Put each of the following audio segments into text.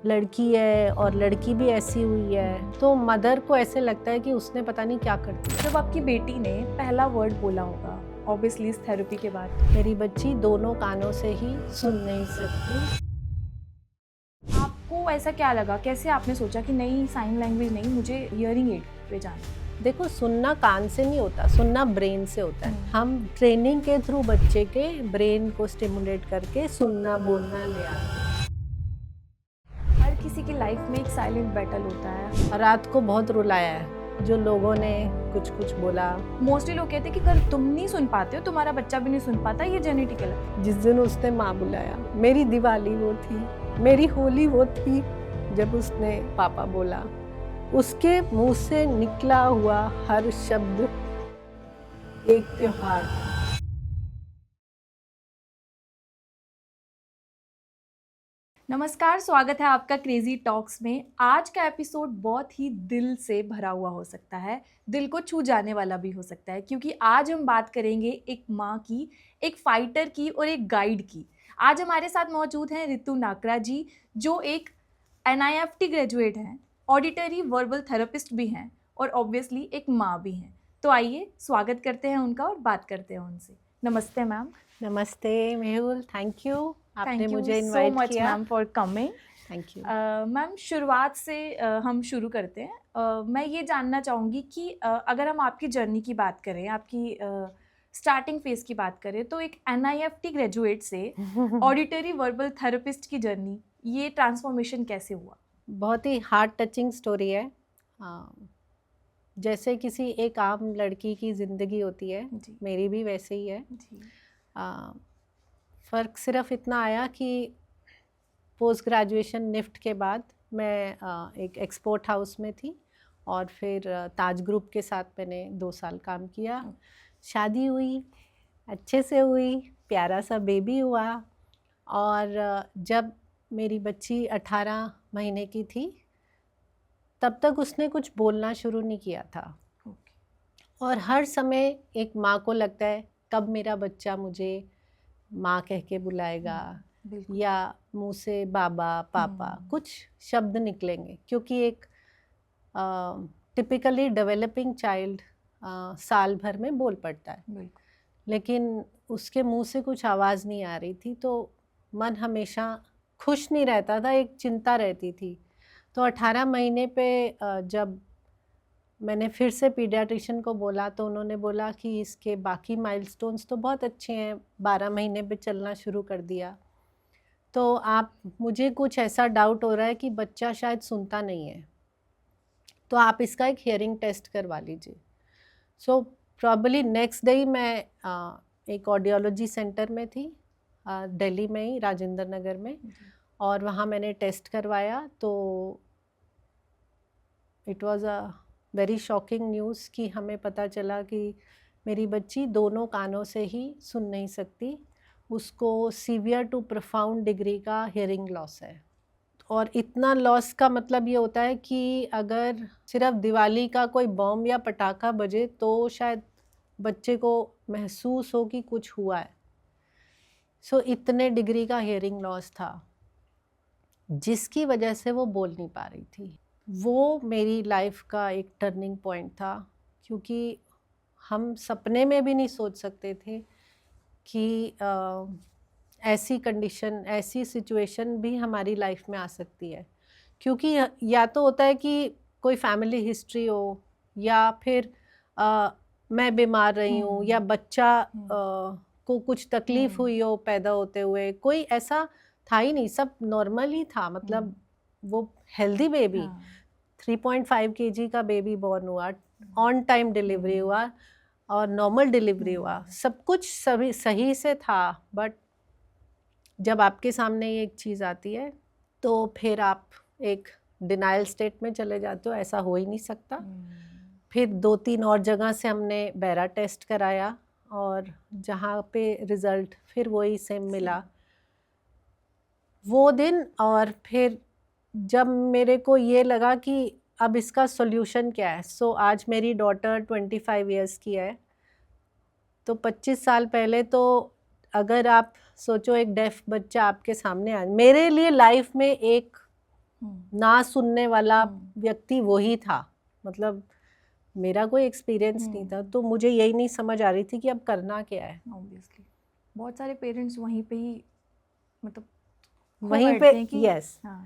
लड़की है और लड़की भी ऐसी हुई है, तो मदर को ऐसे लगता है कि उसने पता नहीं क्या कर दिया। जब आपकी बेटी ने पहला वर्ड बोला होगा ऑब्वियसली इस थेरेपी के बाद, मेरी बच्ची दोनों कानों से ही सुन नहीं सकती। आपको ऐसा क्या लगा, कैसे आपने सोचा कि नहीं साइन लैंग्वेज नहीं, मुझे हियरिंग एड पे जाना? देखो, सुनना कान से नहीं होता, सुनना ब्रेन से होता है। हम ट्रेनिंग के थ्रू बच्चे के ब्रेन को स्टिमुलेट करके सुनना बोलना ले आते हैं। हर किसी की लाइफ में एक साइलेंट बैटल होता है। रात को बहुत रुलाया है, जो लोगों ने कुछ कुछ बोला। मोस्टली लोग कहते हैं कि अगर तुम नहीं सुन पाते हो, तुम्हारा बच्चा भी नहीं सुन पाता, ये जेनेटिकल है। जिस दिन उसने माँ बुलाया, मेरी दिवाली वो थी, मेरी होली वो थी जब उसने पापा बोला। उसके मुंह से निकला हुआ हर शब्द एक त्योहार था। नमस्कार, स्वागत है आपका क्रेजी टॉक्स में। आज का एपिसोड बहुत ही दिल से भरा हुआ हो सकता है, दिल को छू जाने वाला भी हो सकता है, क्योंकि आज हम बात करेंगे एक माँ की, एक फाइटर की और एक गाइड की। आज हमारे साथ मौजूद हैं रितु नाकरा जी, जो एक NIFT ग्रेजुएट हैं, ऑडिटरी वर्बल थेरेपिस्ट भी हैं और ऑब्वियसली एक माँ भी हैं। तो आइए स्वागत करते हैं उनका और बात करते हैं उनसे। नमस्ते मैम। नमस्ते मेहुल, थैंक यू, आपने थैंक यू मुझे सो इनवाइट मच किया। Ma'am for coming. Thank you. Ma'am शुरुआत से हम शुरू करते हैं। मैं ये जानना चाहूँगी कि अगर हम आपकी जर्नी की बात करें, आपकी स्टार्टिंग फेज की बात करें, तो एक NIFT ग्रेजुएट से ऑडिटरी वर्बल थेरेपिस्ट की जर्नी, ये ट्रांसफॉर्मेशन कैसे हुआ? बहुत ही हार्ट टचिंग स्टोरी है। जैसे किसी एक आम लड़की की ज़िंदगी होती है, जी मेरी भी वैसे ही है। जी। फ़र्क सिर्फ इतना आया कि पोस्ट ग्रेजुएशन निफ्ट के बाद मैं एक एक्सपोर्ट हाउस में थी और फिर ताज ग्रुप के साथ मैंने 2 साल काम किया। शादी हुई, अच्छे से हुई, प्यारा सा बेबी हुआ। और जब मेरी बच्ची 18 महीने की थी, तब तक उसने कुछ बोलना शुरू नहीं किया था। और हर समय एक माँ को लगता है कब मेरा बच्चा मुझे माँ कह के बुलाएगा या मुंह से बाबा पापा कुछ शब्द निकलेंगे, क्योंकि एक टिपिकली डेवलपिंग चाइल्ड साल भर में बोल पड़ता है, लेकिन उसके मुंह से कुछ आवाज़ नहीं आ रही थी। तो मन हमेशा खुश नहीं रहता था, एक चिंता रहती थी। तो 18 महीने पे जब मैंने फिर से पीडियाट्रिशियन को बोला, तो उन्होंने बोला कि इसके बाकी माइलस्टोन्स तो बहुत अच्छे हैं, 12 महीने पे चलना शुरू कर दिया, तो आप मुझे कुछ ऐसा डाउट हो रहा है कि बच्चा शायद सुनता नहीं है, तो आप इसका एक हियरिंग टेस्ट करवा लीजिए। सो प्रॉब्ली नेक्स्ट डे मैं एक ऑडियोलॉजी सेंटर में थी, दिल्ली में ही, राजेंद्र नगर में, और वहाँ मैंने टेस्ट करवाया। तो it was a very shocking news कि हमें पता चला कि मेरी बच्ची दोनों कानों से ही सुन नहीं सकती, उसको सीवियर टू प्रोफाउंड डिग्री का हियरिंग लॉस है। और इतना लॉस का मतलब ये होता है कि अगर सिर्फ दिवाली का कोई बम या पटाखा बजे तो शायद बच्चे को महसूस हो कि कुछ हुआ है। सो इतने डिग्री का हियरिंग लॉस था, जिसकी वजह से वो बोल नहीं पा रही थी। वो मेरी लाइफ का एक टर्निंग पॉइंट था, क्योंकि हम सपने में भी नहीं सोच सकते थे कि ऐसी कंडीशन, ऐसी सिचुएशन भी हमारी लाइफ में आ सकती है। क्योंकि या तो होता है कि कोई फैमिली हिस्ट्री हो, या फिर मैं बीमार रही हूँ, या बच्चा को कुछ तकलीफ हुई हो पैदा होते हुए। कोई ऐसा था ही नहीं, सब नॉर्मल ही था। मतलब वो हेल्दी बेबी, 3.5 kg का बेबी बॉर्न हुआ, ऑन टाइम डिलीवरी हुआ और नॉर्मल डिलीवरी हुआ, सब कुछ सभी सही से था। बट जब आपके सामने ये एक चीज़ आती है तो फिर आप एक डिनाइल स्टेट में चले जाते हो, ऐसा हो ही नहीं सकता। फिर 2-3 और जगह से हमने बैरा टेस्ट कराया, और जहाँ पे रिज़ल्ट फिर वही सेम मिला वो दिन। और फिर जब मेरे को ये लगा कि अब इसका सॉल्यूशन क्या है, सो आज मेरी डॉटर 25 इयर्स की है। तो 25 साल पहले तो अगर आप सोचो एक डेफ बच्चा आपके सामने आ, मेरे लिए लाइफ में एक ना सुनने वाला हम्म। व्यक्ति वही था, मतलब मेरा कोई एक्सपीरियंस नहीं था, तो मुझे यही नहीं समझ आ रही थी कि अब करना क्या है। ऑब्वियसली बहुत सारे पेरेंट्स वहीं पे ही मतलब खो वहीं पे बैठते हैं कि यस। हाँ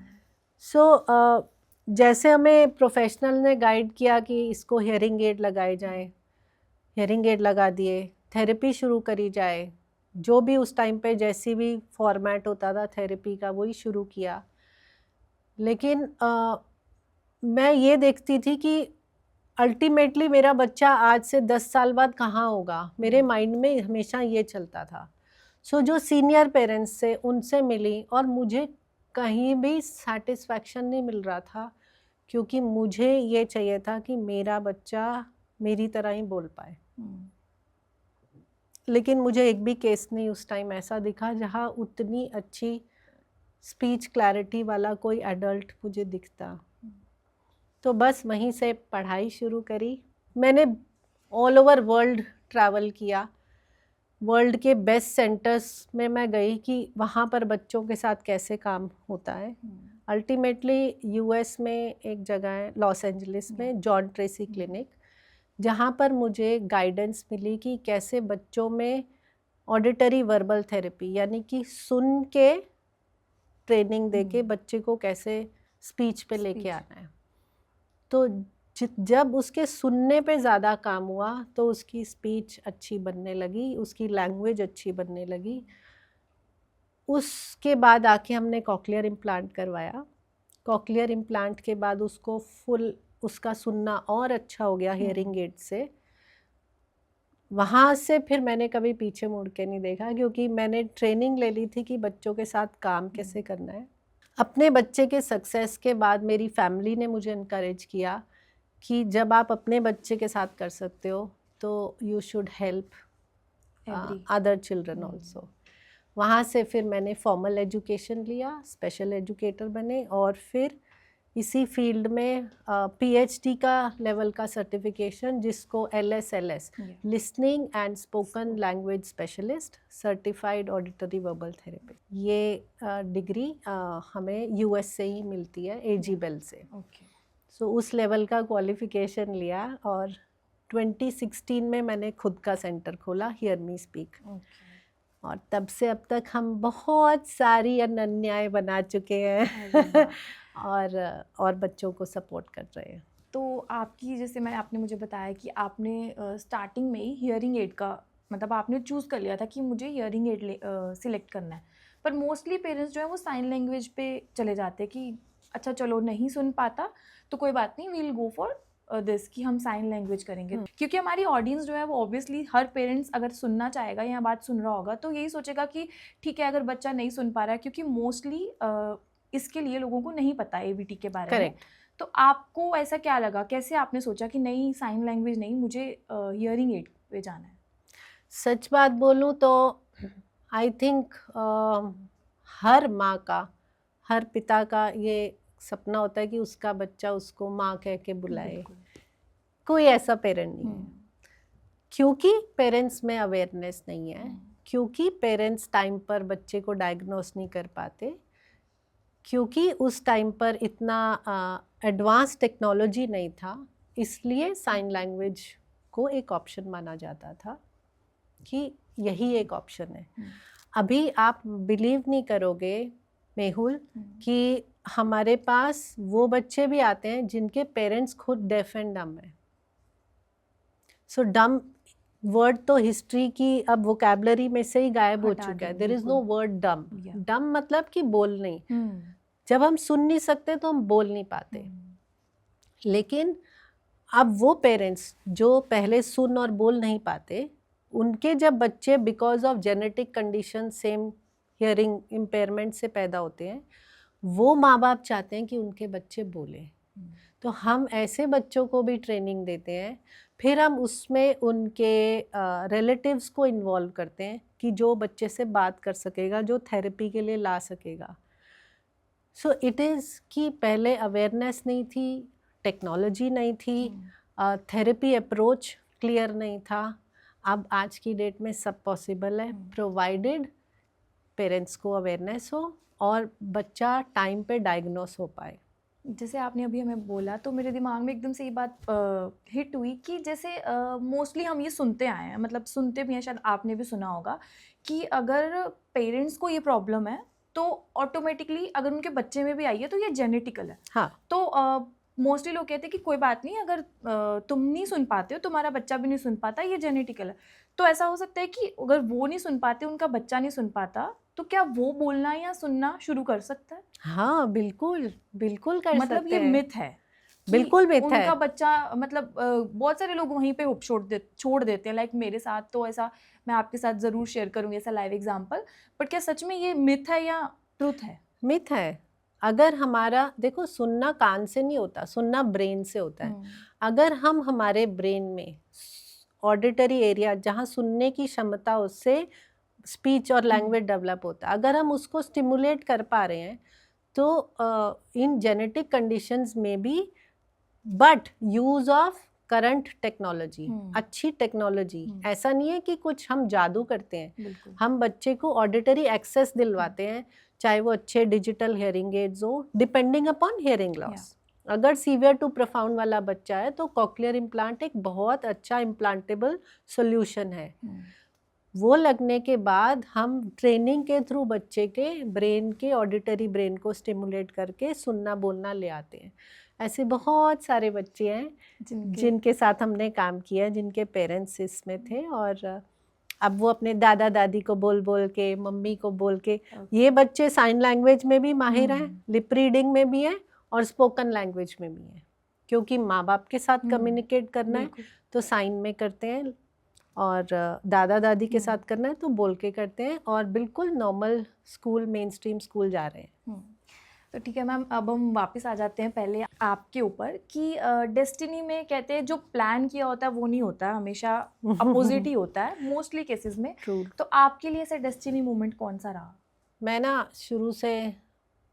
सो जैसे हमें प्रोफेशनल ने गाइड किया कि इसको हियरिंग एड लगाए जाए, हियरिंग एड लगा दिए, थेरेपी शुरू करी जाए, जो भी उस टाइम पे जैसी भी फॉर्मेट होता था थेरेपी का वही शुरू किया। लेकिन मैं ये देखती थी कि अल्टीमेटली मेरा बच्चा आज से 10 साल बाद कहाँ होगा, मेरे माइंड में हमेशा ये चलता था। सो जो सीनियर पेरेंट्स से उनसे मिली और मुझे कहीं भी सेटिस्फैक्शन नहीं मिल रहा था, क्योंकि मुझे ये चाहिए था कि मेरा बच्चा मेरी तरह ही बोल पाए। लेकिन मुझे एक भी केस नहीं उस टाइम ऐसा दिखा जहाँ उतनी अच्छी स्पीच क्लैरिटी वाला कोई एडल्ट मुझे दिखता। तो बस वहीं से पढ़ाई शुरू करी। मैंने ऑल ओवर वर्ल्ड ट्रैवल किया, वर्ल्ड के बेस्ट सेंटर्स में मैं गई कि वहाँ पर बच्चों के साथ कैसे काम होता है। अल्टीमेटली यूएस में एक जगह है लॉस एंजलिस में, जॉन ट्रेसी क्लिनिक, जहाँ पर मुझे गाइडेंस मिली कि कैसे बच्चों में ऑडिटरी वर्बल थेरेपी यानी कि सुन के ट्रेनिंग देके बच्चे को कैसे स्पीच पे लेके आना है। तो जब उसके सुनने पे ज़्यादा काम हुआ तो उसकी स्पीच अच्छी बनने लगी, उसकी लैंग्वेज अच्छी बनने लगी। उसके बाद आके हमने कॉकलियर इम्प्लांट करवाया। कॉकलियर इम्प्लांट के बाद उसको फुल उसका सुनना और अच्छा हो गया हियरिंग एड से। वहाँ से फिर मैंने कभी पीछे मुड़ के नहीं देखा, क्योंकि मैंने ट्रेनिंग ले ली थी कि बच्चों के साथ काम कैसे करना है। अपने बच्चे के सक्सेस के बाद मेरी फैमिली ने मुझे इनकरेज किया कि जब आप अपने बच्चे के साथ कर सकते हो तो you should help other children also. वहाँ से फिर मैंने फॉर्मल एजुकेशन लिया, स्पेशल एजुकेटर बने और फिर इसी फील्ड में पीएचडी का लेवल का सर्टिफिकेशन, जिसको LSLS listening and spoken language specialist certified auditory verbal therapy, ये डिग्री हमें यूएस से ही मिलती है, AGBEL से। सो उस लेवल का क्वालिफिकेशन लिया और 2016 में मैंने खुद का सेंटर खोला, हियर मी स्पीक। और तब से अब तक हम बहुत सारी अनन्याएं बना चुके हैं और बच्चों को सपोर्ट कर रहे हैं। तो आपकी जैसे आपने मुझे बताया कि आपने स्टार्टिंग में ही हियरिंग एड का मतलब आपने चूज़ कर लिया था कि मुझे हियरिंग एड सिलेक्ट करना है, पर मोस्टली पेरेंट्स जो है वो साइन लैंग्वेज पे चले जाते हैं कि अच्छा चलो नहीं सुन पाता तो कोई बात नहीं, वील गो फॉर दिस कि हम साइन लैंग्वेज करेंगे। क्योंकि हमारी ऑडियंस जो है वो ऑब्वियसली हर पेरेंट्स अगर सुनना चाहेगा या बात सुन रहा होगा तो यही सोचेगा कि ठीक है अगर बच्चा नहीं सुन पा रहा है, क्योंकि मोस्टली इसके लिए लोगों को नहीं पता ABT के बारे में। तो आपको ऐसा क्या लगा, कैसे आपने सोचा कि नहीं साइन लैंग्वेज नहीं, मुझे हियरिंग एड पे जाना है? सच बात बोलूँ तो आई थिंक हर माँ का, हर पिता का ये सपना होता है कि उसका बच्चा उसको माँ कह के बुलाए। कोई ऐसा पेरेंट नहीं है, क्योंकि पेरेंट्स में अवेयरनेस नहीं है, क्योंकि पेरेंट्स टाइम पर बच्चे को डायग्नोस नहीं कर पाते, क्योंकि उस टाइम पर इतना एडवांस टेक्नोलॉजी नहीं था, इसलिए साइन लैंग्वेज को एक ऑप्शन माना जाता था कि यही एक ऑप्शन है। अभी आप बिलीव नहीं करोगे मेहुल कि हमारे पास वो बच्चे भी आते हैं जिनके पेरेंट्स खुद डेफ एंड डम है। सो डम वर्ड तो हिस्ट्री की अब वोकैबलरी में से ही गायब हो चुका है। देयर इज नो वर्ड डम। डम मतलब कि बोल नहीं। जब हम सुन नहीं सकते तो हम बोल नहीं पाते। लेकिन अब वो पेरेंट्स जो पहले सुन और बोल नहीं पाते, उनके जब बच्चे because of genetic condition same hearing impairment से पैदा होते हैं, वो माँ बाप चाहते हैं कि उनके बच्चे बोलें। तो हम ऐसे बच्चों को भी ट्रेनिंग देते हैं, फिर हम उसमें उनके रिलेटिव्स को इन्वॉल्व करते हैं कि जो बच्चे से बात कर सकेगा, जो थेरेपी के लिए ला सकेगा। सो इट इज़ कि पहले अवेयरनेस नहीं थी, टेक्नोलॉजी नहीं थी, थेरेपी अप्रोच क्लियर नहीं था। अब आज की डेट में सब पॉसिबल है, प्रोवाइडेड पेरेंट्स को अवेयरनेस हो और बच्चा टाइम पे डायग्नोस हो पाए। जैसे आपने अभी हमें बोला तो मेरे दिमाग में एकदम से ये बात हिट हुई कि जैसे मोस्टली हम ये सुनते आए हैं, मतलब सुनते भी हैं, शायद आपने भी सुना होगा कि अगर पेरेंट्स को ये प्रॉब्लम है तो ऑटोमेटिकली अगर उनके बच्चे में भी आई है तो ये जेनेटिकल है। हाँ, तो मोस्टली लोग कहते हैं कि कोई बात नहीं, अगर तुम नहीं सुन पाते हो, तुम्हारा बच्चा भी नहीं सुन पाता, ये जेनेटिकल है। तो ऐसा हो सकता है कि अगर वो नहीं सुन पाते, उनका बच्चा नहीं सुन पाता, तो क्या वो बोलना या सुनना शुरू कर सकता है? हाँ, बिल्कुल, बिल्कुल कर मतलब सकते ये हैं। मिथ है कि बिल्कुल मिथ है। उनका बच्चा, मतलब बहुत सारे लोग वहीं पे होप छोड़ देते हैं। लाइक मेरे साथ तो ऐसा, मैं आपके साथ ज़रूर शेयर करूँगी ऐसा लाइव एग्जांपल। बट क्या सच में ये मिथ है या ट्रुथ है? मिथ है। अगर हमारा, देखो, सुनना कान से नहीं होता, सुनना ब्रेन से होता है। अगर हम हमारे ब्रेन में ऑडिटरी एरिया जहाँ सुनने की क्षमता, उससे स्पीच और लैंग्वेज डेवलप होता है, अगर हम उसको स्टिमुलेट कर पा रहे हैं तो इन जेनेटिक कंडीशंस में भी, but use of current technology, अच्छी टेक्नोलॉजी, ऐसा नहीं है कि कुछ हम जादू करते हैं। बिल्कुल। हम बच्चे को ऑडिटरी एक्सेस दिलवाते हैं, चाहे वो अच्छे डिजिटल हेयरिंग एड्स हो, डिपेंडिंग अपॉन हेयरिंग लॉस। अगर सीवियर टू प्रोफाउंड वाला बच्चा है तो कॉक्लियर इम्प्लांट एक बहुत अच्छा इम्प्लांटेबल सॉल्यूशन है। वो लगने के बाद हम ट्रेनिंग के थ्रू बच्चे के ब्रेन के, ऑडिटरी ब्रेन को स्टिमुलेट करके सुनना बोलना ले आते हैं। ऐसे बहुत सारे बच्चे हैं जिनके साथ हमने काम किया, जिनके पेरेंट्स इसमें थे, और अब वो अपने दादा दादी को बोल बोल के, मम्मी को बोल के, ये बच्चे साइन लैंग्वेज में भी माहिर हैं, लिप रीडिंग में भी हैं और स्पोकन लैंग्वेज में भी हैं, क्योंकि माँ बाप के साथ कम्युनिकेट करना है तो साइन में करते हैं, और दादा दादी के साथ करना है तो बोल के करते हैं, और बिल्कुल normal school, main stream school जा रहे हैं। तो ठीक है मैम, अब हम वापस आ जाते हैं पहले आपके ऊपर कि डेस्टिनी में कहते हैं जो प्लान किया होता है वो नहीं होता, हमेशा अपोजिट ही होता है मोस्टली केसेस में। तो आपके लिए ऐसा डेस्टिनी मोमेंट कौन सा रहा? मैं ना शुरू से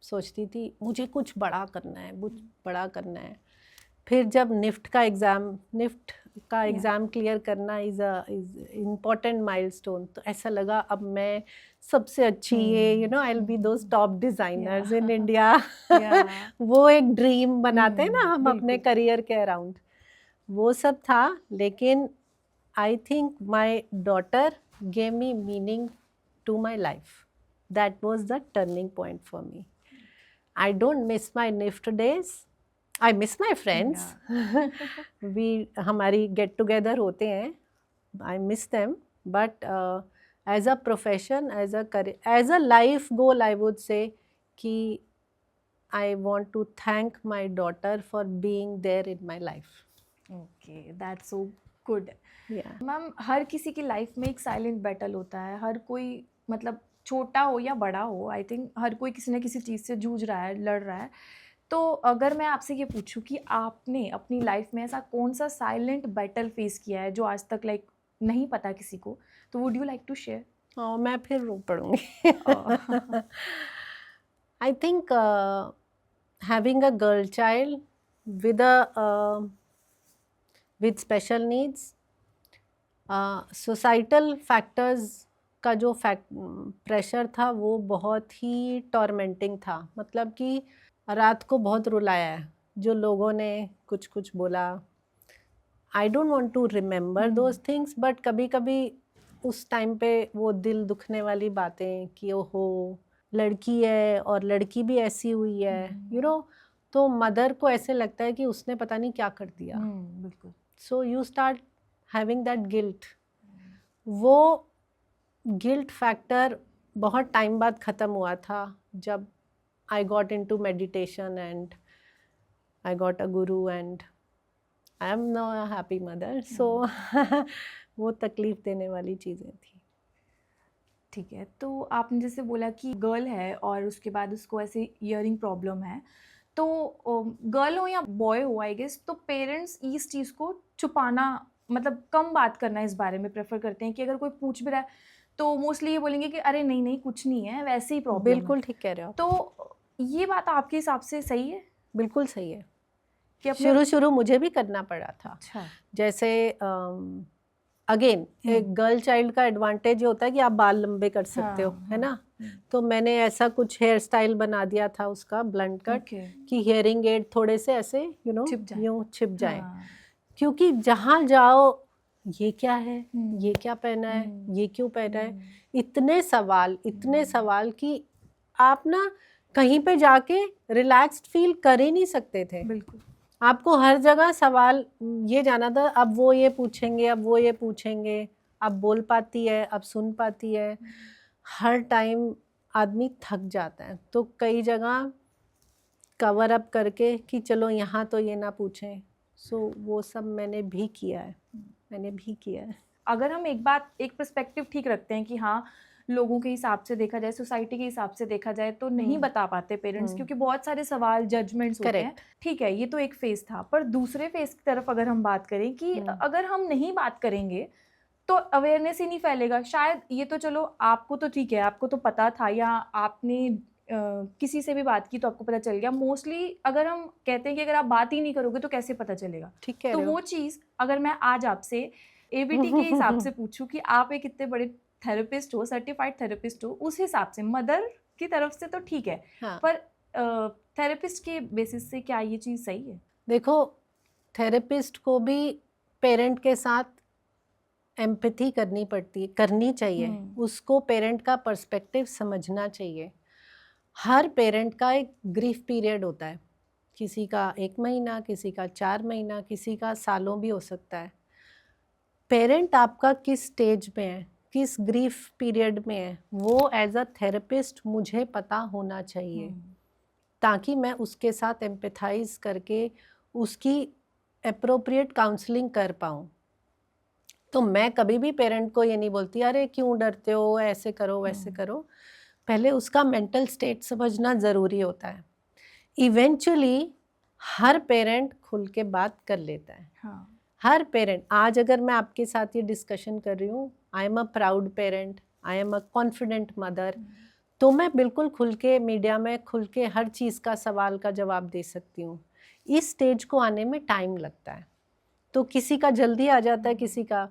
सोचती थी मुझे कुछ बड़ा करना है, कुछ बड़ा करना है। फिर जब निफ्ट का एग्ज़ाम क्लियर करना इज़ इम्पॉर्टेंट माइलस्टोन, तो ऐसा लगा अब मैं सबसे अच्छी, ये I will be those top designers in India. वो एक ड्रीम बनाते हैं ना हम अपने करियर के अराउंड, वो सब था। लेकिन I think my daughter gave me meaning to my life. That was the turning point for me. I don't miss my NIFT days. I miss my friends. हमारी get together होते हैं. I miss them. But as a profession, as a career, as a life goal, I would say कि I want to thank my daughter for being there in my life. Okay, that's so good. Yeah. Ma'am, हर किसी की life में एक silent battle होता है। हर कोई, मतलब छोटा हो या बड़ा हो, आई थिंक हर कोई किसी न किसी चीज़ से जूझ रहा है, लड़ रहा है। तो अगर मैं आपसे ये पूछूं कि आपने अपनी लाइफ में ऐसा कौन सा साइलेंट बैटल फेस किया है जो आज तक लाइक नहीं पता किसी को, तो would you like to share? मैं फिर रो पड़ूंगी। I think having a girl child with special needs, societal factors का जो प्रेशर था वो बहुत ही टॉर्मेंटिंग था। मतलब कि रात को बहुत रुलाया है, जो लोगों ने कुछ कुछ बोला। I don't want to remember those things, but कभी कभी उस टाइम पे वो दिल दुखने वाली बातें कि ओहो लड़की है और लड़की भी ऐसी हुई है, तो मदर को ऐसे लगता है कि उसने पता नहीं क्या कर दिया। बिल्कुल। So you start having that guilt. वो गिल्ट फैक्टर बहुत टाइम बाद ख़त्म हुआ था जब I got into meditation and I got a guru and I am now a happy mother. So वो तकलीफ़ देने वाली चीज़ें थी। ठीक है, तो आपने जैसे बोला कि गर्ल है और उसके बाद उसको ऐसे ईयरिंग प्रॉब्लम है, तो गर्ल हो या बॉय हो, आई गेस तो पेरेंट्स इस चीज़ को छुपाना, मतलब कम बात करना इस बारे में प्रेफर करते हैं कि अगर कोई पूछ भी रहा है तो मोस्टली ये बोलेंगे कि अरे नहीं नहीं कुछ नहीं है, वैसे ही प्रॉब्लम। बिल्कुल ठीक कह रहे हो। तो ये बात आपके हिसाब से सही है? बिल्कुल सही है कि शुरू मुझे भी करना पड़ा था। अच्छा। जैसे अगेन एक गर्ल चाइल्ड का एडवांटेज ये होता है कि आप बाल लंबे कर सकते हो, हाँ, है ना। हम्म, तो मैंने ऐसा कुछ हेयर स्टाइल बना दिया था उसका ब्लंट कट ओके, कि हियरिंग एड थोड़े से ऐसे छिप जाए, यूं छिप जाए। हाँ, क्योंकि जहाँ जाओ ये क्या है, हम्म, ये क्या पहना है, ये क्यों पहना है, हम्म, इतने सवाल कि आप ना कहीं पे जाके रिलैक्स्ड फील कर ही नहीं सकते थे। बिल्कुल, आपको हर जगह सवाल ये जाना था, अब वो ये पूछेंगे, अब वो ये पूछेंगे, अब बोल पाती है, अब सुन पाती है। हर टाइम आदमी थक जाता है, तो कई जगह कवर अप करके कि चलो यहाँ तो ये ना पूछें। सो वो सब मैंने भी किया है, मैंने भी किया है। अगर हम एक पर्सपेक्टिव ठीक रखते हैं कि हाँ, लोगों के हिसाब से देखा जाए, सोसाइटी के हिसाब से देखा जाए तो नहीं बता पाते पेरेंट्स, क्योंकि बहुत सारे सवाल, जजमेंट्स होते हैं। करेक्ट। ठीक है, ये तो एक फेज था, पर दूसरे फेज की तरफ अगर हम बात करें कि अगर हम नहीं बात करेंगे तो अवेयरनेस ही नहीं फैलेगा। शायद ये तो चलो आपको तो ठीक है, आपको तो पता था, या आपने किसी से भी बात की तो आपको पता चल गया। मोस्टली अगर हम कहते हैं कि अगर आप बात ही नहीं करोगे तो कैसे पता चलेगा। ठीक कह तो रहे हो। वो चीज़ अगर मैं आज आपसे एबीटी के हिसाब से पूछूं कि आप एक इतने बड़े थेरेपिस्ट हो, सर्टिफाइड थेरेपिस्ट हो, उस हिसाब से मदर की तरफ से तो ठीक है, हाँ, पर थेरेपिस्ट के बेसिस से क्या ये चीज़ सही है? देखो थेरेपिस्ट को भी पेरेंट के साथ एम्पैथी करनी चाहिए। उसको पेरेंट का पर्सपेक्टिव समझना चाहिए। हर पेरेंट का एक ग्रीफ पीरियड होता है, किसी का 1 महीना, किसी का 4 महीना, किसी का सालों भी हो सकता है। पेरेंट आपका किस स्टेज में है, किस ग्रीफ पीरियड में है, वो एज अ थेरेपिस्ट मुझे पता होना चाहिए, ताकि मैं उसके साथ एम्पैथाइज करके उसकी एप्रोप्रिएट काउंसलिंग कर पाऊँ। तो मैं कभी भी पेरेंट को ये नहीं बोलती अरे क्यों डरते हो, ऐसे करो वैसे करो। पहले उसका मेंटल स्टेट समझना ज़रूरी होता है। इवेंचुअली हर पेरेंट खुल के बात कर लेता है। हाँ, हर पेरेंट, आज अगर मैं आपके साथ ये डिस्कशन कर रही हूँ, I am a proud parent, I am a confident mother, तो मैं बिल्कुल खुल के मीडिया में खुल के हर चीज़ का सवाल का जवाब दे सकती हूँ। इस स्टेज को आने में टाइम लगता है, तो किसी का जल्दी आ जाता है, किसी का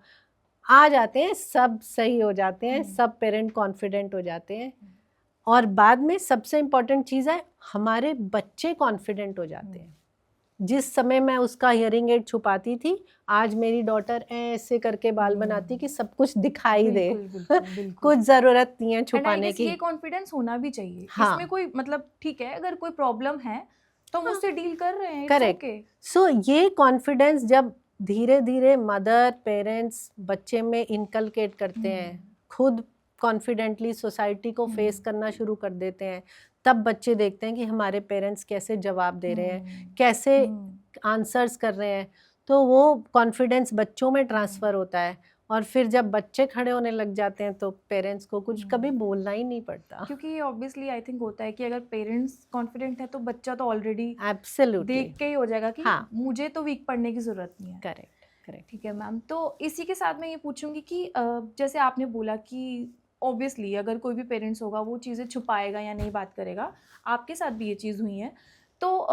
आ जाते हैं, सब सही हो जाते हैं, सब पेरेंट कॉन्फिडेंट हो जाते हैं। और बाद में सबसे इम्पॉर्टेंट चीज़ है, हमारे बच्चे कॉन्फिडेंट हो जाते हैं। जिस समय मैं उसका हियरिंग एड छुपाती थी, आज मेरी डॉटर ऐसे करके बाल बनाती कि सब कुछ दिखाई दे। बिल्कुल, बिल्कुल, बिल्कुल। कुछ ज़रूरत नहीं है एंड आई छुपाने गेस की। ये कॉन्फिडेंस होना भी चाहिए। हाँ। इसमें कोई मतलब ठीक है, अगर कोई प्रॉब्लम है तो हम उससे डील कर रहे हैं, इट्स करेक्ट। ओके। सो ये कॉन्फिडेंस जब धीरे धीरे मदर पेरेंट्स बच्चे में इनकलकेट करते हैं, खुद कॉन्फिडेंटली सोसाइटी को फेस करना शुरू कर देते हैं, तब बच्चे देखते हैं कि हमारे पेरेंट्स कैसे जवाब दे रहे हैं, कैसे आंसर्स कर रहे हैं। तो वो कॉन्फिडेंस बच्चों में ट्रांसफ़र होता है, और फिर जब बच्चे खड़े होने लग जाते हैं तो पेरेंट्स को कुछ कभी बोलना ही नहीं पड़ता। क्योंकि ऑब्वियसली आई थिंक होता है कि अगर पेरेंट्स कॉन्फिडेंट है तो बच्चा तो ऑलरेडी एब्सोल्युटली। देख के ही हो जाएगा कि हाँ। मुझे तो वीक पढ़ने की ज़रूरत नहीं है। Correct, correct. ठीक है मैम, तो इसी के साथ मैं ये पूछूंगी कि जैसे आपने बोला कि ऑब्वियसली अगर कोई भी पेरेंट्स होगा वो चीज़ें छुपाएगा या नहीं बात करेगा, आपके साथ भी ये चीज़ हुई है। तो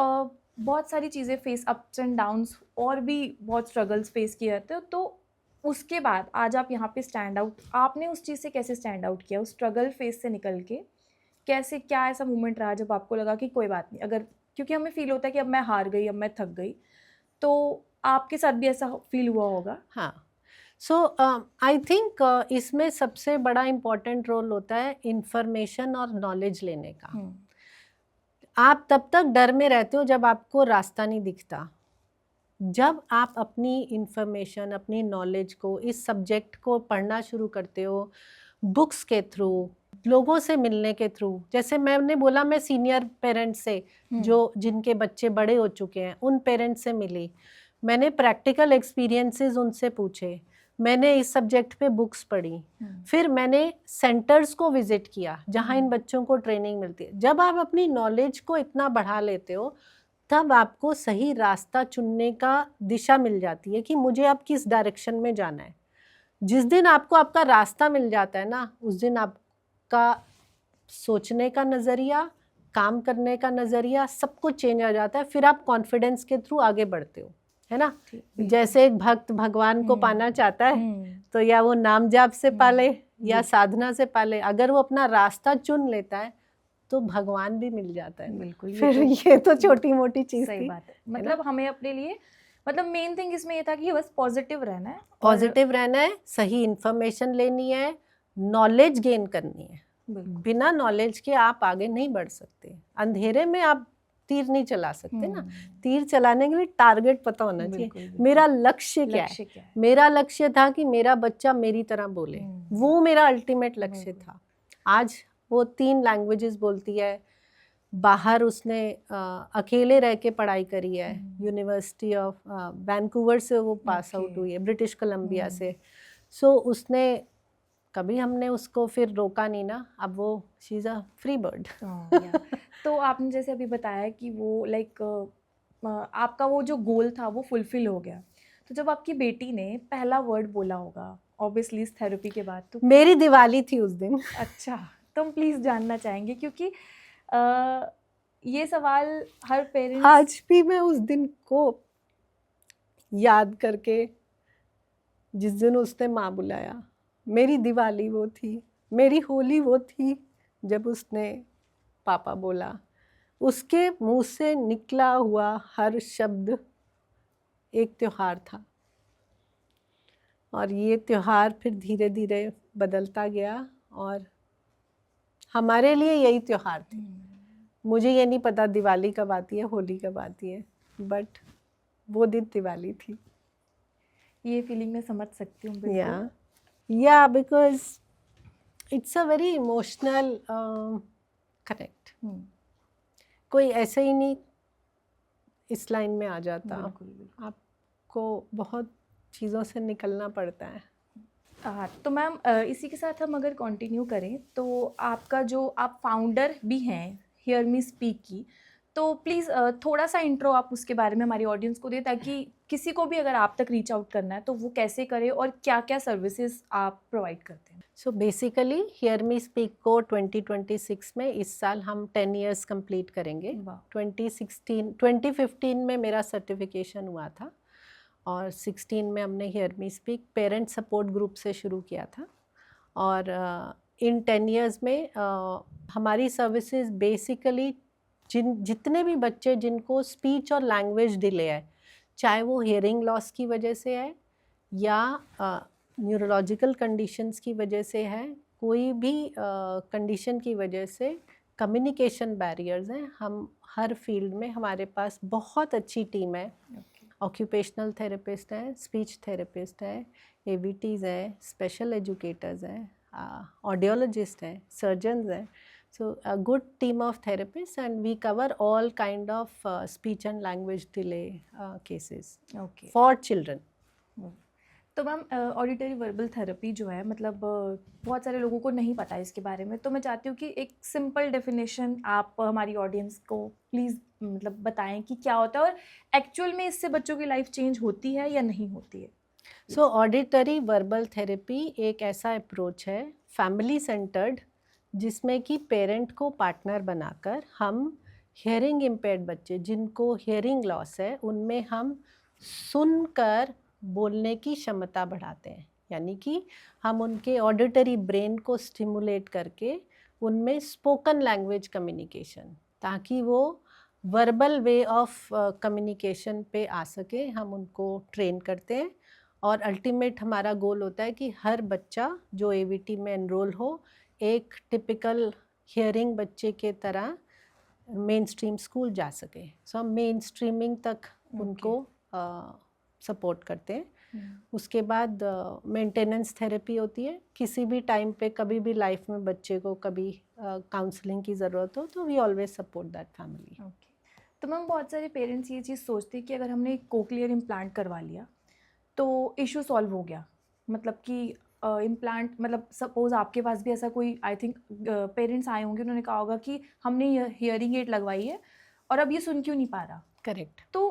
बहुत सारी चीज़ें फेस अप्स एंड डाउन्स और भी बहुत स्ट्रगल्स फेस किए जाते हैं, तो उसके बाद आज आप यहाँ पे स्टैंड आउट, आपने उस चीज़ से कैसे स्टैंड आउट किया, उस स्ट्रगल फेस से निकल के कैसे, क्या ऐसा मोमेंट रहा जब आपको लगा कि कोई बात नहीं, अगर, क्योंकि हमें फील होता है कि अब मैं हार गई, अब मैं थक गई, तो आपके साथ भी ऐसा फील हुआ होगा? हाँ। सो आई थिंक इसमें सबसे बड़ा इम्पोर्टेंट रोल होता है इंफॉर्मेशन और नॉलेज लेने का। आप तब तक डर में रहते हो जब आपको रास्ता नहीं दिखता। जब आप अपनी इंफॉर्मेशन, अपनी नॉलेज को, इस सब्जेक्ट को पढ़ना शुरू करते हो, बुक्स के थ्रू, लोगों से मिलने के थ्रू, जैसे मैंने बोला मैं सीनियर पेरेंट्स से, जो जिनके बच्चे बड़े हो चुके हैं, उन पेरेंट्स से मिली, मैंने प्रैक्टिकल एक्सपीरियंसेस उनसे पूछे, मैंने इस सब्जेक्ट पे बुक्स पढ़ी, फिर मैंने सेंटर्स को विजिट किया जहाँ इन बच्चों को ट्रेनिंग मिलती है। जब आप अपनी नॉलेज को इतना बढ़ा लेते हो, तब आपको सही रास्ता चुनने का दिशा मिल जाती है कि मुझे अब किस डायरेक्शन में जाना है। जिस दिन आपको आपका रास्ता मिल जाता है ना, उस दिन आपका सोचने का नज़रिया, काम करने का नज़रिया, सब कुछ चेंज हो जाता है। फिर आप कॉन्फिडेंस के थ्रू आगे बढ़ते हो। है ना। ठीक, बिल्कुल। जैसे एक भक्त भगवान को पाना चाहता है तो या वो नाम जाप से पाले या साधना से पाले, अगर वो अपना रास्ता चुन लेता है तो भगवान भी मिल जाता है। बिल्कुल, फिर ये तो छोटी मोटी चीज सही थी। बात है। मतलब हमें अपने लिए मतलब मेन थिंग इसमें ये था कि बस पॉजिटिव रहना है, पॉजिटिव रहना है, सही इंफॉर्मेशन लेनी है, नॉलेज गेन करनी है। बिल्कुल। बिना नॉलेज के आप आगे नहीं बढ़ सकते। अंधेरे में आप तीर नहीं चला सकते ना। तीर चलाने के लिए टारगेट पता होना चाहिए। बिल्कुल। मेरा लक्ष्य क्या है? क्या है? मेरा लक्ष्य था कि मेरा बच्चा मेरी तरह बोले, वो मेरा अल्टीमेट लक्ष्य बिल्कुल। था। आज वो 3 लैंग्वेजेस बोलती है, बाहर उसने अकेले रह के पढ़ाई करी है, यूनिवर्सिटी ऑफ वैंकूवर से वो पास आउट हुई है, ब्रिटिश कोलंबिया से। सो उसने कभी हमने उसको फिर रोका नहीं ना, अब वो she is a free bird. तो आपने जैसे अभी बताया कि वो लाइक आपका वो जो गोल था वो फुलफिल हो गया, तो जब आपकी बेटी ने पहला वर्ड बोला होगा ऑब्वियसली इस थेरेपी के बाद, तो मेरी दिवाली थी उस दिन। अच्छा, तो हम प्लीज़ जानना चाहेंगे क्योंकि ये सवाल हर पेरेंट्स आज भी मैं उस दिन को याद करके, जिस दिन उसने माँ बुलाया, मेरी दिवाली वो थी, मेरी होली वो थी जब उसने पापा बोला। उसके मुंह से निकला हुआ हर शब्द एक त्योहार था, और ये त्योहार फिर धीरे धीरे बदलता गया और हमारे लिए यही त्योहार थे। मुझे ये नहीं पता दिवाली कब आती है, होली कब आती है, बट वो दिन दिवाली थी। ये फीलिंग मैं समझ सकती हूँ बिल्कुल। या because it's a very emotional connect. कोई ऐसे ही नहीं इस लाइन में आ जाता। बिल्कुल। आपको बहुत चीज़ों से निकलना पड़ता है। हाँ, तो मैम इसी के साथ हम अगर कंटिन्यू करें तो आपका जो आप फाउंडर भी हैं हियर मी स्पीक की, तो प्लीज़ थोड़ा सा इंट्रो आप उसके बारे में हमारी ऑडियंस को दें, ताकि किसी को भी अगर आप तक रीच आउट करना है तो वो कैसे करे और क्या क्या सर्विसेज आप प्रोवाइड करते हैं। So basically hear me speak को 2026 में, इस साल हम 10 इयर्स कंप्लीट करेंगे। 2015 में मेरा सर्टिफिकेशन हुआ था और 16 में हमने hear me speak parent support group से शुरू किया था। और इन 10 इयर्स में हमारी सर्विसेज बेसिकली जितने भी बच्चे जिनको स्पीच और लैंग्वेज डिले है, चाहे वो हियरिंग लॉस की वजह से है या न्यूरोलॉजिकल कंडीशंस की वजह से है, कोई भी कंडीशन की वजह से कम्युनिकेशन बैरियर्स हैं, हम हर फील्ड में हमारे पास बहुत अच्छी टीम है। ऑक्यूपेशनल थेरेपिस्ट है, स्पीच थेरेपिस्ट है, एवीटीज़ है, स्पेशल एजुकेटर्स हैं, ऑडियोलॉजिस्ट हैं, सर्जन्स हैं। So a good team of therapists, and we cover all kind of speech and language delay cases for children. तो मैम ऑडिटरी वर्बल थेरेपी जो है, मतलब बहुत सारे लोगों को नहीं पता है इसके बारे में, तो मैं चाहती हूँ कि एक सिंपल डेफिनेशन आप हमारी ऑडियंस को प्लीज़ मतलब बताएं कि क्या होता है और एक्चुअल में इससे बच्चों की लाइफ चेंज होती है या नहीं होती है। सो ऑडिटरी वर्बल थेरेपी एक ऐसा अप्रोच है फैमिली सेंटर्ड, जिसमें कि पेरेंट को पार्टनर बनाकर हम हियरिंग इम्पेयर्ड बच्चे जिनको हियरिंग लॉस है, उनमें हम सुनकर बोलने की क्षमता बढ़ाते हैं। यानी कि हम उनके ऑडिटरी ब्रेन को स्टिमुलेट करके उनमें स्पोकन लैंग्वेज कम्युनिकेशन, ताकि वो वर्बल वे ऑफ कम्युनिकेशन पे आ सके, हम उनको ट्रेन करते हैं। और अल्टीमेट हमारा गोल होता है कि हर बच्चा जो एवीटी में एनरोल हो एक टिपिकल हियरिंग बच्चे के तरह मेन स्ट्रीम स्कूल जा सके। सो हम मेन स्ट्रीमिंग तक उनको सपोर्ट करते हैं। उसके बाद मेंटेनेंस थेरेपी होती है, किसी भी टाइम पे कभी भी लाइफ में बच्चे को कभी काउंसलिंग की ज़रूरत हो तो we always support that family. तो मैम बहुत सारे पेरेंट्स ये चीज़ सोचते हैं कि अगर हमने कोक्लियर इम्प्लांट करवा लिया तो इशू सॉल्व हो गया, मतलब कि इम्प्लांट मतलब सपोज़ आपके पास भी ऐसा कोई आई थिंक पेरेंट्स आए होंगे, उन्होंने कहा होगा कि हमने हियरिंग एड लगवाई है और अब ये सुन क्यों नहीं पा रहा। करेक्ट। तो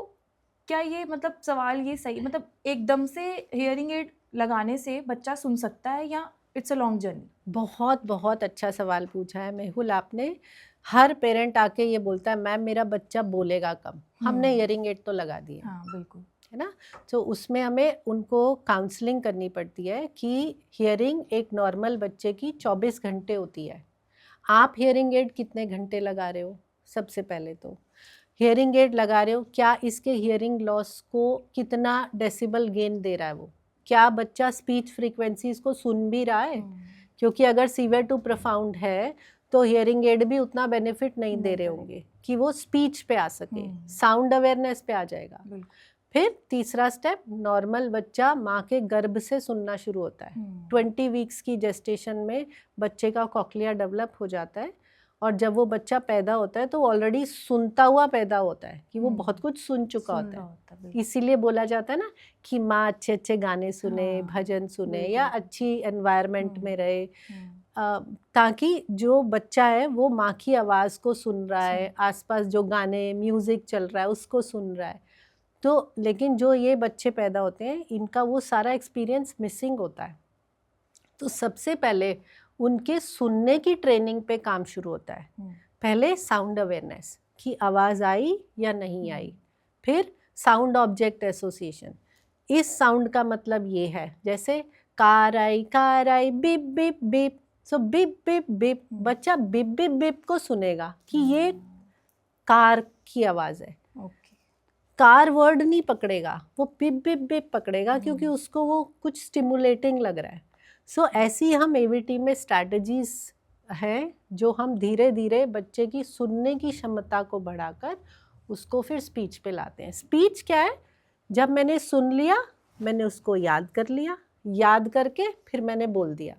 क्या ये मतलब सवाल ये सही, मतलब एकदम से हियरिंग एड लगाने से बच्चा सुन सकता है या इट्स अ लॉन्ग जर्नी? बहुत बहुत अच्छा सवाल पूछा है मेहुल आपने। हर पेरेंट आके ये बोलता है मैम मेरा बच्चा बोलेगा कब, हमने हियरिंग एड तो लगा दिया। हाँ बिल्कुल। है ना। तो उसमें हमें उनको काउंसलिंग करनी पड़ती है कि हियरिंग एक नॉर्मल बच्चे की 24 घंटे होती है। आप हियरिंग एड कितने घंटे लगा रहे हो? सबसे पहले तो हियरिंग एड लगा रहे हो, क्या इसके हियरिंग लॉस को कितना डेसिबल गेन दे रहा है वो? क्या बच्चा स्पीच फ्रीक्वेंसीज को सुन भी रहा है? क्योंकि अगर सीवियर टू प्रोफाउंड है तो हियरिंग एड भी उतना बेनिफिट नहीं दे रहे होंगे कि वो स्पीच पे आ सके, साउंड अवेयरनेस पे आ जाएगा। फिर तीसरा स्टेप, नॉर्मल बच्चा माँ के गर्भ से सुनना शुरू होता है। 20 वीक्स की जेस्टेशन में बच्चे का कॉक्लिया डेवलप हो जाता है, और जब वो बच्चा पैदा होता है तो ऑलरेडी सुनता हुआ पैदा होता है कि वो बहुत कुछ सुन चुका होता है। इसीलिए बोला जाता है ना कि माँ अच्छे अच्छे गाने सुने, भजन सुने, या अच्छी एनवायरनमेंट में रहे, ताकि जो बच्चा है वो माँ की आवाज़ को सुन रहा है, आसपास जो गाने म्यूज़िक चल रहा है उसको सुन रहा है। तो लेकिन जो ये बच्चे पैदा होते हैं इनका वो सारा एक्सपीरियंस मिसिंग होता है। तो सबसे पहले उनके सुनने की ट्रेनिंग पे काम शुरू होता है। पहले साउंड अवेयरनेस कि आवाज़ आई या नहीं आई, फिर साउंड ऑब्जेक्ट एसोसिएशन। इस साउंड का मतलब ये है, जैसे कार आई बिप बिप बिप, सो बिप बिप बिप, बच्चा बिप बिप बिप को सुनेगा कि ये कार की आवाज़ है। कार वर्ड नहीं पकड़ेगा, वो बिप बिप बिप पकड़ेगा क्योंकि उसको वो कुछ स्टिमुलेटिंग लग रहा है। सो ऐसी हम एवीटी में स्ट्रैटेजीज हैं जो हम धीरे धीरे बच्चे की सुनने की क्षमता को बढ़ाकर उसको फिर स्पीच पे लाते हैं। स्पीच क्या है? जब मैंने सुन लिया, मैंने उसको याद कर लिया, याद करके फिर मैंने बोल दिया।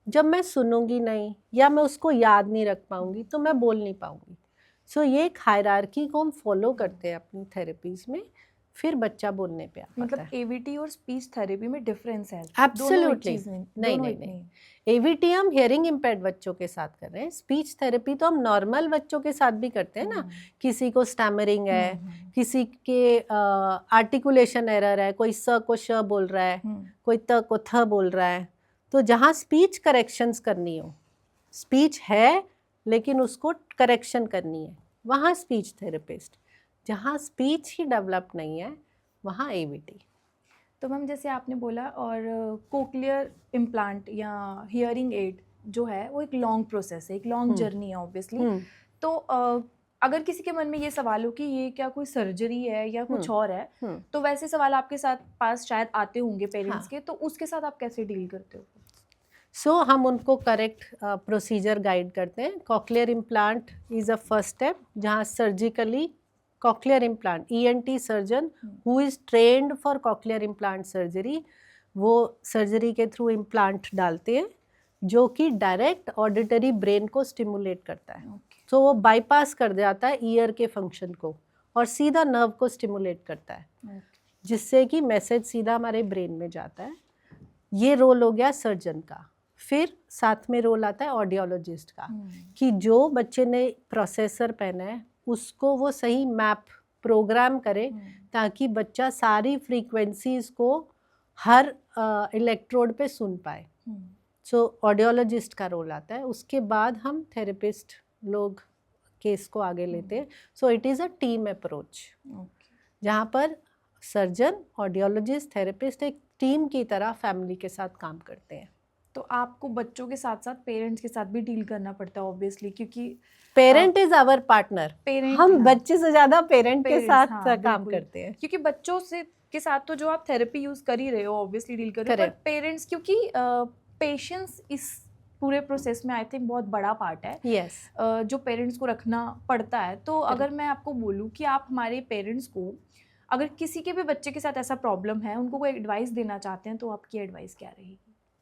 जब मैं सुनूंगी नहीं या मैं उसको याद नहीं रख पाऊंगी तो मैं बोल नहीं पाऊंगी। सो ये एक हायरार्की को हम फॉलो करते हैं अपनी थेरेपीज में, फिर बच्चा बोलने पे आता है। मतलब एवीटी और स्पीच थेरेपी में डिफरेंस है? एब्सोल्युटली नहीं। एवीटी हम हियरिंग इम्पेयर्ड बच्चों के साथ कर रहे हैं, स्पीच थेरेपी तो हम नॉर्मल बच्चों के साथ भी करते हैं ना। किसी को स्टैमरिंग है, किसी के आर्टिकुलेशन एरर है, कोई स को श बोल रहा है, कोई त को थ बोल रहा है। तो जहाँ स्पीच करेक्शंस करनी हो, स्पीच है लेकिन उसको करेक्शन करनी है, वहाँ स्पीच थेरेपिस्ट। जहाँ स्पीच ही डेवलप नहीं है वहाँ एवीटी। तो मैम जैसे आपने बोला, और कोक्लियर इम्प्लांट या हियरिंग एड जो है वो एक लॉन्ग प्रोसेस है, एक लॉन्ग जर्नी है ऑब्वियसली। तो अगर किसी के मन में ये सवाल हो कि ये क्या कोई सर्जरी है या कुछ और है, तो वैसे सवाल आपके साथ पास शायद आते होंगे पेरेंट्स के, तो उसके साथ आप कैसे डील करते हो? हम उनको करेक्ट प्रोसीजर गाइड करते हैं। Cochlear implant is a first step, जहाँ surgically cochlear implant, ENT surgeon who is trained for cochlear implant surgery, वो सर्जरी के थ्रू इम्प्लांट डालते हैं जो कि डायरेक्ट ऑडिटरी ब्रेन को स्टिमुलेट करता है। तो वो बाईपास कर जाता है ईयर के फंक्शन को और सीधा नर्व को स्टिमुलेट करता है, जिससे कि मैसेज सीधा हमारे ब्रेन में जाता है। ये रोल हो गया सर्जन का। फिर साथ में रोल आता है ऑडियोलॉजिस्ट का, कि जो बच्चे ने प्रोसेसर पहना है उसको वो सही मैप प्रोग्राम करे ताकि बच्चा सारी फ्रीक्वेंसीज को हर इलेक्ट्रोड पे सुन पाए। सो ऑडियोलॉजिस्ट का रोल आता है। उसके बाद हम थेरेपिस्ट लोग केस को आगे लेते हैं। So it is a team approach, जहाँ पर सर्जन, ऑडियोलॉजिस्ट, थेरेपिस्ट एक टीम की तरह फैमिली के साथ काम करते हैं। तो आपको बच्चों के साथ साथ पेरेंट्स के साथ भी डील करना पड़ता है ऑब्वियसली, क्योंकि पेरेंट इज आवर पार्टनर। हम बच्चे से ज्यादा पेरेंट के साथ काम करते हैं, क्योंकि बच्चों से के साथ तो जो आप थेरेपी यूज कर ही रहे हो ऑब्वियसली डील कर रहे हो, पर पेरेंट्स, क्योंकि पेशेंस इस पूरे प्रोसेस में आई थिंक बहुत बड़ा पार्ट है। yes. जो पेरेंट्स को रखना पड़ता है। तो अगर मैं आपको बोलूँ कि आप हमारे पेरेंट्स को, अगर किसी के भी बच्चे के साथ ऐसा प्रॉब्लम है, उनको कोई एडवाइस देना चाहते हैं, तो आपकी एडवाइस क्या रहेगी?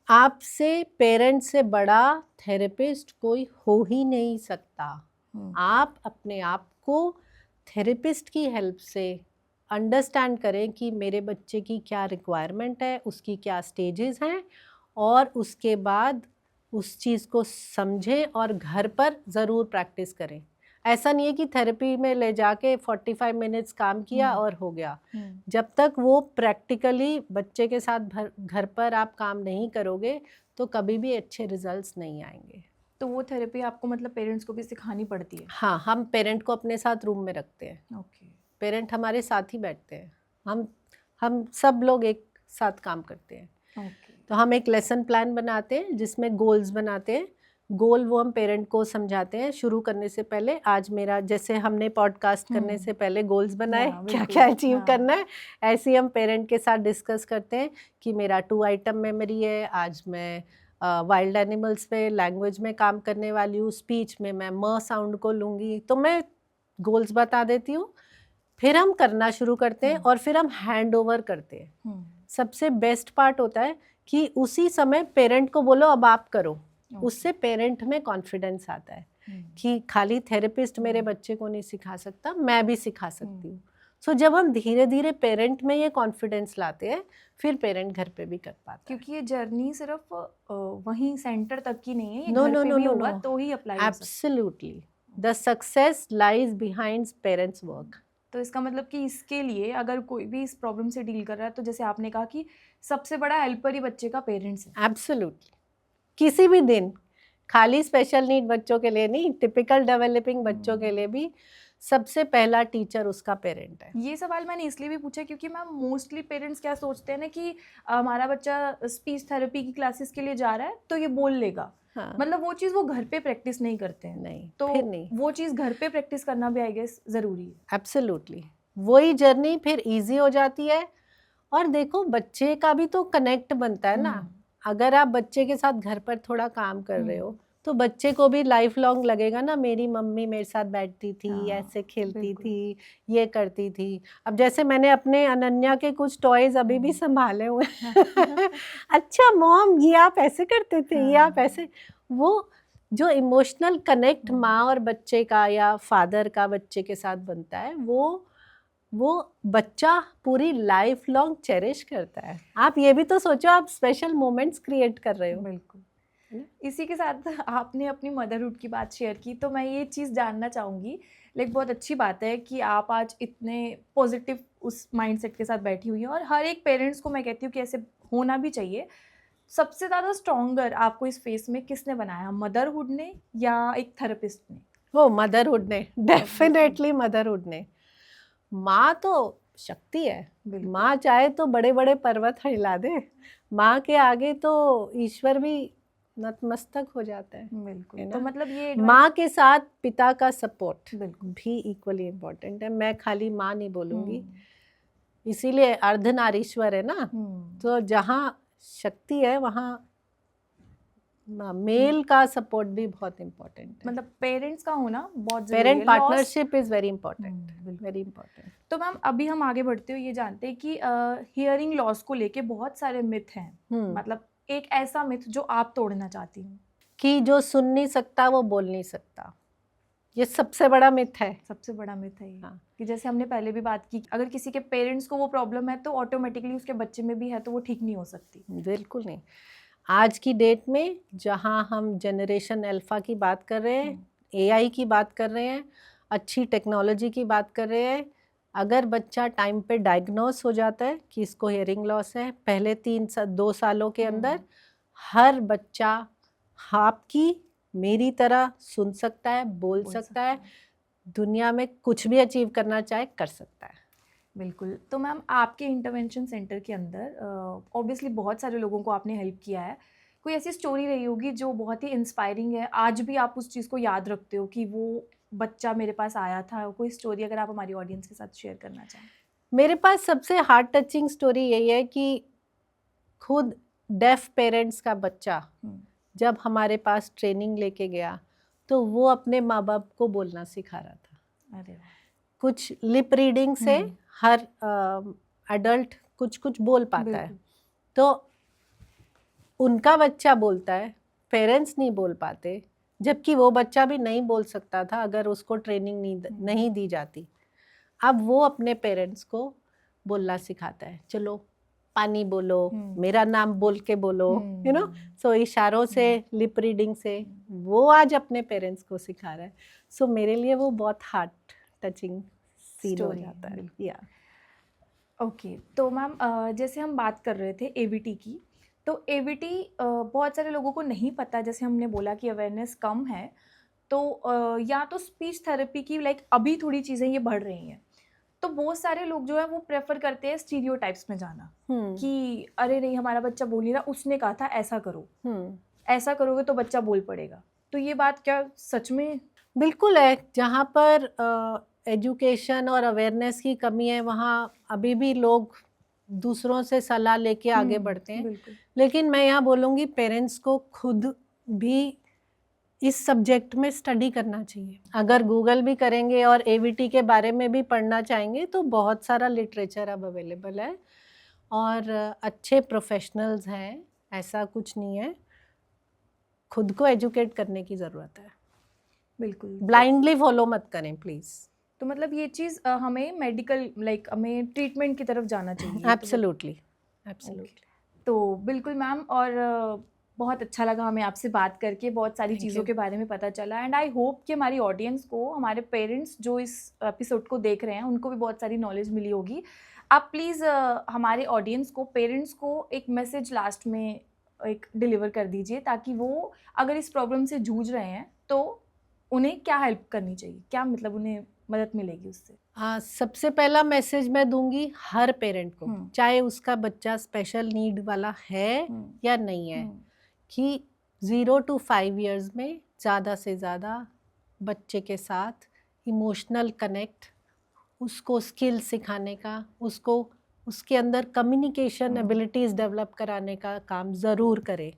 आपसे पेरेंट से बड़ा थेरेपिस्ट कोई हो ही नहीं सकता। आप अपने आप को थेरेपिस्ट की हेल्प से अंडरस्टैंड करें कि मेरे बच्चे की क्या रिक्वायरमेंट है, उसकी क्या स्टेजेस हैं, और उसके बाद उस चीज़ को समझें और घर पर ज़रूर प्रैक्टिस करें। ऐसा नहीं है कि थेरेपी में ले जाके 45 मिनट्स काम किया और हो गया। जब तक वो प्रैक्टिकली बच्चे के साथ घर पर आप काम नहीं करोगे तो कभी भी अच्छे रिजल्ट्स नहीं आएंगे। तो वो थेरेपी आपको मतलब पेरेंट्स को भी सिखानी पड़ती है? हाँ, हम पेरेंट को अपने साथ रूम में रखते हैं। ओके। पेरेंट हमारे साथ ही बैठते हैं। हम हम सब लोग एक साथ काम करते हैं। ओके। तो हम एक लेसन प्लान बनाते हैं जिसमें गोल्स बनाते हैं। गोल वो हम पेरेंट को समझाते हैं शुरू करने से पहले। आज मेरा जैसे हमने पॉडकास्ट करने से पहले गोल्स बनाए हाँ, क्या बिल्कुल। क्या अचीव हाँ। करना है, ऐसे ही हम पेरेंट के साथ डिस्कस करते हैं कि मेरा 2 आइटम मेमोरी है, आज मैं वाइल्ड एनिमल्स पे लैंग्वेज में काम करने वाली हूँ, स्पीच में मैं म साउंड को लूँगी, तो मैं गोल्स बता देती हूँ। फिर हम करना शुरू करते हैं और फिर हम हैंड ओवर करते हैं। सबसे बेस्ट पार्ट होता है कि उसी समय पेरेंट को बोलो अब आप करो। उससे पेरेंट में कॉन्फिडेंस आता है कि खाली थेरेपिस्ट मेरे बच्चे को नहीं सिखा सकता, मैं भी सिखा सकती हूँ। सो जब हम धीरे धीरे पेरेंट में ये कॉन्फिडेंस लाते हैं, फिर पेरेंट घर पे भी कर पाता है। क्योंकि ये जर्नी सिर्फ वहीं सेंटर तक की नहीं है, ये नो घर नो पे नो भी नो होगा नो, तो ही अप्लाई हो सकता absolutely the success lies behind parents work. है। तो इसका मतलब कि इसके लिए अगर कोई भी इस प्रॉब्लम से डील कर रहा है तो जैसे आपने कहा कि सबसे बड़ा हेल्पर ही बच्चे का पेरेंट्स है। एब्सोल्युटली, किसी भी दिन, खाली स्पेशल नीड बच्चों के लिए नहीं, टिपिकल डेवलपिंग बच्चों के लिए भी सबसे पहला टीचर उसका पेरेंट है। ये सवाल मैंने इसलिए भी पूछा क्योंकि मैम मोस्टली पेरेंट्स क्या सोचते हैं ना कि हमारा बच्चा स्पीच थेरेपी की क्लासेस के लिए जा रहा है तो ये बोल लेगा। हाँ, मतलब वो चीज़ वो घर पे प्रैक्टिस नहीं करते हैं। नहीं, तो फिर नहीं। वो चीज़ घर पे प्रैक्टिस करना भी आई गेस ज़रूरी है। एब्सोल्युटली, वही जर्नी फिर इजी हो जाती है। और देखो बच्चे का भी तो कनेक्ट बनता है ना। अगर आप बच्चे के साथ घर पर थोड़ा काम कर रहे हो तो बच्चे को भी लाइफ लॉन्ग लगेगा ना, मेरी मम्मी मेरे साथ बैठती थी, हाँ, ऐसे खेलती बिल्कुल। थी, ये करती थी। अब जैसे मैंने अपने अनन्या के कुछ टॉयज अभी भी संभाले हुए हैं। अच्छा मॉम, ये आप ऐसे करते थे, ये आप ऐसे। वो जो इमोशनल कनेक्ट माँ और बच्चे का या फादर का बच्चे के साथ बनता है, वो बच्चा पूरी लाइफ लॉन्ग चेरिश करता है। आप ये भी तो सोचो, आप स्पेशल मोमेंट्स क्रिएट कर रहे हो। बिल्कुल। इसी के साथ आपने अपनी मदरहुड की बात शेयर की तो मैं ये चीज़ जानना चाहूँगी। लाइक बहुत अच्छी बात है कि आप आज इतने पॉजिटिव उस माइंडसेट के साथ बैठी हुई हैं और हर एक पेरेंट्स को मैं कहती हूँ कि ऐसे होना भी चाहिए। सबसे ज़्यादा स्ट्रॉन्गर आपको इस फेस में किसने बनाया, मदरहुड ने या एक थेरेपिस्ट ने? वो मदरहुड ने, डेफिनेटली मदरहुड ने। माँ तो शक्ति है। माँ चाहे तो बड़े बड़े पर्वत हिला दे, माँ के आगे तो ईश्वर भी नतमस्तक हो जाता है। बिल्कुल। तो मतलब ये माँ के साथ पिता का सपोर्ट भी इक्वली इम्पोर्टेंट है। मैं खाली माँ नहीं बोलूँगी, इसीलिए अर्धनारीश्वर है ना। तो जहाँ शक्ति है वहाँ मेल का सपोर्ट भी बहुत इम्पोर्टेंट है। मतलब पेरेंट्स का होना बहुत जरूरी पेरेंट है। Partnership is very important, very important. तो मैम अभी हम आगे बढ़ते हुए ये जानते हैं कि हियरिंग लॉस को लेके बहुत सारे मिथ हैं। मतलब एक ऐसा मिथ जो आप तोड़ना चाहती हैं। कि जो सुन नहीं सकता वो बोल नहीं सकता, ये सबसे बड़ा मिथ है। सबसे बड़ा मिथ है ये। हाँ। कि जैसे हमने पहले भी बात की, अगर किसी के पेरेंट्स को वो प्रॉब्लम है तो ऑटोमेटिकली उसके बच्चे में भी है तो वो ठीक नहीं हो सकती। बिल्कुल नहीं। आज की डेट में जहाँ हम जनरेशन अल्फा की बात कर रहे हैं, एआई की बात कर रहे हैं, अच्छी टेक्नोलॉजी की बात कर रहे हैं, अगर बच्चा टाइम पे डायग्नोस हो जाता है कि इसको हियरिंग लॉस है, पहले 2 सालों के अंदर हर बच्चा आपकी मेरी तरह सुन सकता है, बोल सकता है, दुनिया में कुछ भी अचीव करना चाहे कर सकता है। बिल्कुल। तो मैम आपके इंटरवेंशन सेंटर के अंदर ऑब्वियसली बहुत सारे लोगों को आपने हेल्प किया है। कोई ऐसी स्टोरी रही होगी जो बहुत ही इंस्पायरिंग है, आज भी आप उस चीज़ को याद रखते हो कि वो बच्चा मेरे पास आया था? कोई स्टोरी अगर आप हमारी ऑडियंस के साथ शेयर करना चाहें। मेरे पास सबसे हार्ट टचिंग स्टोरी यही है कि खुद डेफ पेरेंट्स का बच्चा जब हमारे पास ट्रेनिंग लेके गया तो वो अपने माँ बाप को बोलना सिखा रहा था। अरे कुछ लिप रीडिंग से हर एडल्ट कुछ कुछ बोल पाता है, तो उनका बच्चा बोलता है, पेरेंट्स नहीं बोल पाते, जबकि वो बच्चा भी नहीं बोल सकता था अगर उसको ट्रेनिंग नहीं दी जाती। अब वो अपने पेरेंट्स को बोलना सिखाता है, चलो पानी बोलो, मेरा नाम बोल के बोलो, यू नो। सो इशारों से, लिप रीडिंग से वो आज अपने पेरेंट्स को सिखा रहा है। सो मेरे लिए वो बहुत हार्ट टचिंग सीन हो जाता है। या ओके। तो मैम जैसे हम बात कर रहे थे एवीटी की, तो एवीटी बहुत सारे लोगों को नहीं पता, जैसे हमने बोला कि अवेयरनेस कम है, तो या तो स्पीच थेरेपी की लाइक अभी थोड़ी चीज़ें ये बढ़ रही हैं, तो बहुत सारे लोग जो है वो प्रेफर करते हैं स्टीरियोटाइप्स में जाना कि अरे नहीं हमारा बच्चा बोल नहीं रहा, उसने कहा था ऐसा करो, ऐसा करोगे तो बच्चा बोल पड़ेगा। तो ये बात क्या सच में? बिल्कुल है। जहाँ पर एजुकेशन और अवेयरनेस की कमी है वहाँ अभी भी लोग दूसरों से सलाह लेके आगे बढ़ते हैं। बिल्कुल। लेकिन मैं यहाँ बोलूँगी पेरेंट्स को खुद भी इस सब्जेक्ट में स्टडी करना चाहिए। अगर गूगल भी करेंगे और एवीटी के बारे में भी पढ़ना चाहेंगे तो बहुत सारा लिटरेचर अब अवेलेबल है और अच्छे प्रोफेशनल्स हैं, ऐसा कुछ नहीं है। खुद को एजुकेट करने की ज़रूरत है। बिल्कुल। ब्लाइंडली फॉलो मत करें प्लीज़। तो मतलब ये चीज़ हमें मेडिकल हमें ट्रीटमेंट की तरफ जाना चाहिए। Absolutely, absolutely. तो बिल्कुल मैम, और बहुत अच्छा लगा हमें आपसे बात करके, बहुत सारी Thank चीज़ों you. के बारे में पता चला। एंड आई होप कि हमारी ऑडियंस को, हमारे पेरेंट्स जो इस एपिसोड को देख रहे हैं, उनको भी बहुत सारी नॉलेज मिली होगी। आप प्लीज़ हमारे ऑडियंस को, पेरेंट्स को एक मैसेज लास्ट में एक डिलीवर कर दीजिए, ताकि वो अगर इस प्रॉब्लम से जूझ रहे हैं तो उन्हें क्या हेल्प करनी चाहिए, क्या मतलब उन्हें मदद मिलेगी उससे? सबसे पहला मैसेज मैं दूंगी हर पेरेंट को, चाहे उसका बच्चा स्पेशल नीड वाला है या नहीं है, कि 0 to 5 इयर्स में ज़्यादा से ज़्यादा बच्चे के साथ इमोशनल कनेक्ट, उसको स्किल सिखाने का, उसको उसके अंदर कम्युनिकेशन एबिलिटीज़ डेवलप कराने का काम ज़रूर करें।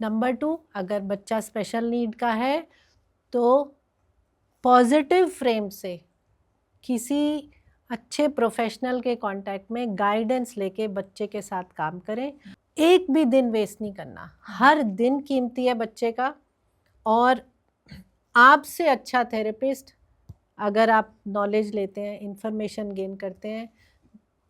नंबर 2, अगर बच्चा स्पेशल नीड का है तो पॉजिटिव फ्रेम से किसी अच्छे प्रोफेशनल के कांटेक्ट में गाइडेंस लेके बच्चे के साथ काम करें। एक भी दिन वेस्ट नहीं करना, हर दिन कीमती है बच्चे का। और आपसे अच्छा थेरेपिस्ट, अगर आप नॉलेज लेते हैं, इंफॉर्मेशन गेन करते हैं,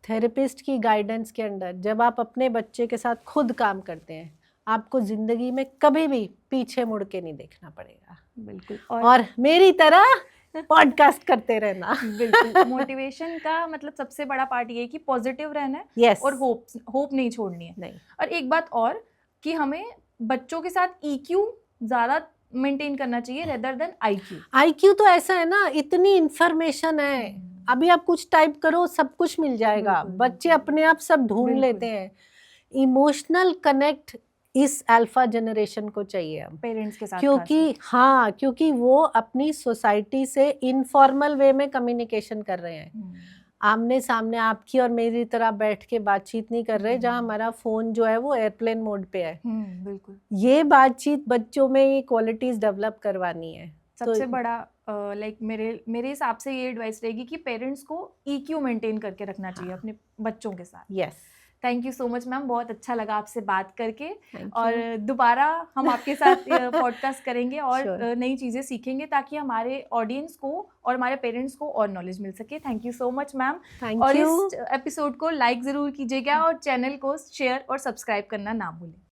थेरेपिस्ट की गाइडेंस के अंडर जब आप अपने बच्चे के साथ खुद काम करते हैं, आपको ज़िंदगी में कभी भी पीछे मुड़ के नहीं देखना पड़ेगा। बिल्कुल। और मेरी तरह पॉडकास्ट करते रहना। बिल्कुल। मोटिवेशन का मतलब सबसे बड़ा पार्ट ये है कि पॉजिटिव रहना है। Yes. और होप नहीं छोड़नी है। नहीं। और एक बात और कि हमें बच्चों के साथ EQ ज़्यादा मेंटेन करना चाहिए रेदर देन IQ। IQ तो ऐसा है ना, इतनी इंफॉर्मेशन है, अभी आप कुछ टाइप करो सब कुछ मिल जाएगा। बच्चे अपने आप सब ढूंढ लेते हैं। इमोशनल कनेक्ट इस अल्फा जनरेशन को चाहिए हम पेरेंट्स के साथ, क्योंकि वो अपनी सोसाइटी से इनफॉर्मल वे में कम्युनिकेशन कर रहे हैं। आमने सामने आपकी और मेरी तरह बैठ के बातचीत नहीं कर रहे, जहाँ हमारा फोन जो है वो एयरप्लेन मोड पे है। बिल्कुल। ये बातचीत बच्चों में ये क्वालिटीज डेवलप करवानी है। सबसे बड़ा मेरे हिसाब से ये एडवाइस रहेगी कि पेरेंट्स को EQ मेंटेन करके रखना चाहिए अपने बच्चों के साथ। Yes. Thank you so much ma'am, बहुत अच्छा लगा आपसे बात करके। और दोबारा हम आपके साथ पॉडकास्ट करेंगे और नई चीज़ें सीखेंगे, ताकि हमारे ऑडियंस को और हमारे पेरेंट्स को और नॉलेज मिल सके। Thank you so much ma'am. और इस एपिसोड को लाइक ज़रूर कीजिएगा और चैनल को शेयर और सब्सक्राइब करना ना भूलें।